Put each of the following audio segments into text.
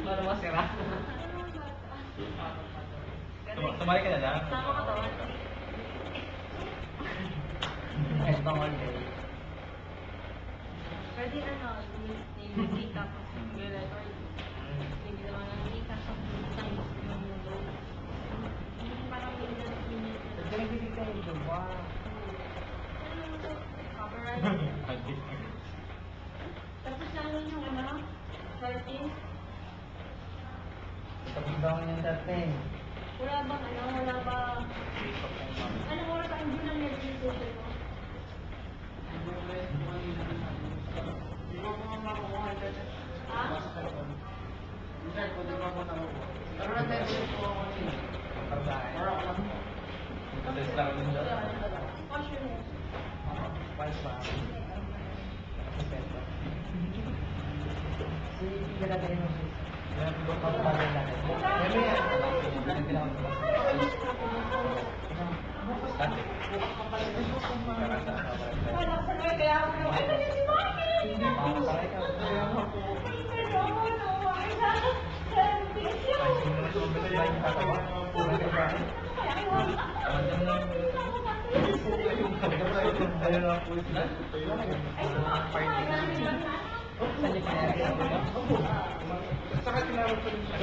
Para masira. Tumali ka na lang. Sama ka to. Ito all day. Pwede ano, name tapos letter. Hindi naman ang lika sa isang yung mundo. Parang may minute. Nagbibigay kayo doon ba? Copyright. Tapos namin yung ano, 13. Kapag yung dating. Wala bang ano, wala bang... Anong oras ang June ang nag-institution mo? Ha? Pero na-message po ako niya. Test lang din siya. What's your name? Five pa. Si Ginagay mo siya. Pagpapagay lang. Pero yan. Dati. Wala sa may kaya ako yung... Ay, nandiyan si Mami! Pakasakay ka. Pero ako, no? Ay, na. Ay, hindi naman sumabit sa yung tatawa. Pura ka ba? Ayun lang po sila. Party. Saan yung pangyari sa mga? Saka tinawag ko rin siya.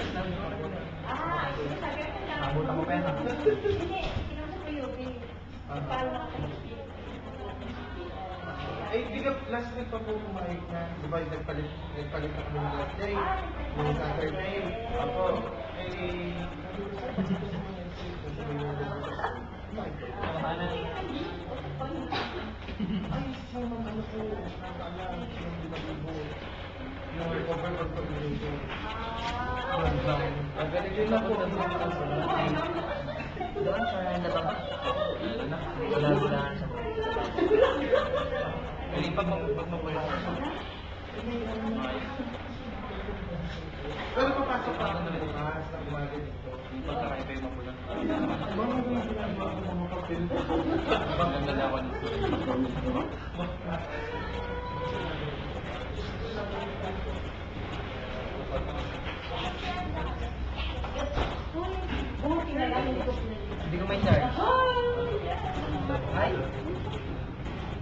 Ah, sabi ko lang. Nabutan mo pera. Hindi, kinasa ko yung paano nakakasipin. Ay, di ka last week pa po kumain na, di ba nagpalit na kami ng last day, yung Saturday. Ako, ay, ay, siyang mga ano po, nakakaalam, siyang binabibo. Yung recover confirmation. Yun lang po ang mga doon sa nabang wala sa Hindi pa magmabuhay ako. Pero papasok pa ako ng bukas, na umaga dito. Pagkakaiba yung mabulan. Mga papel. Maganda na ako nito. Buti na lang hindi ko pinalik. hindi ko may charge. Ay,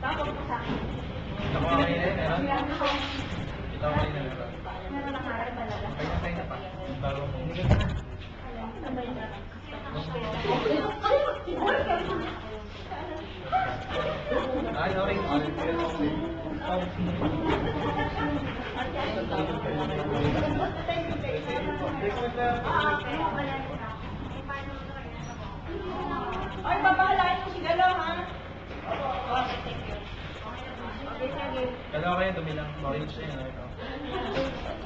Tapos ko sa akin. Ako ang kayo na meron. Meron ako. Ito ang kayo na meron. Meron ang harap talaga. kaya na pa. Bago mo. Hindi ko na. Sabay na. Ah, sorry. Ay, babahalain mo si Galo, ha? Okay, sige. Dalawa kayo, dumi lang. Orange na yun.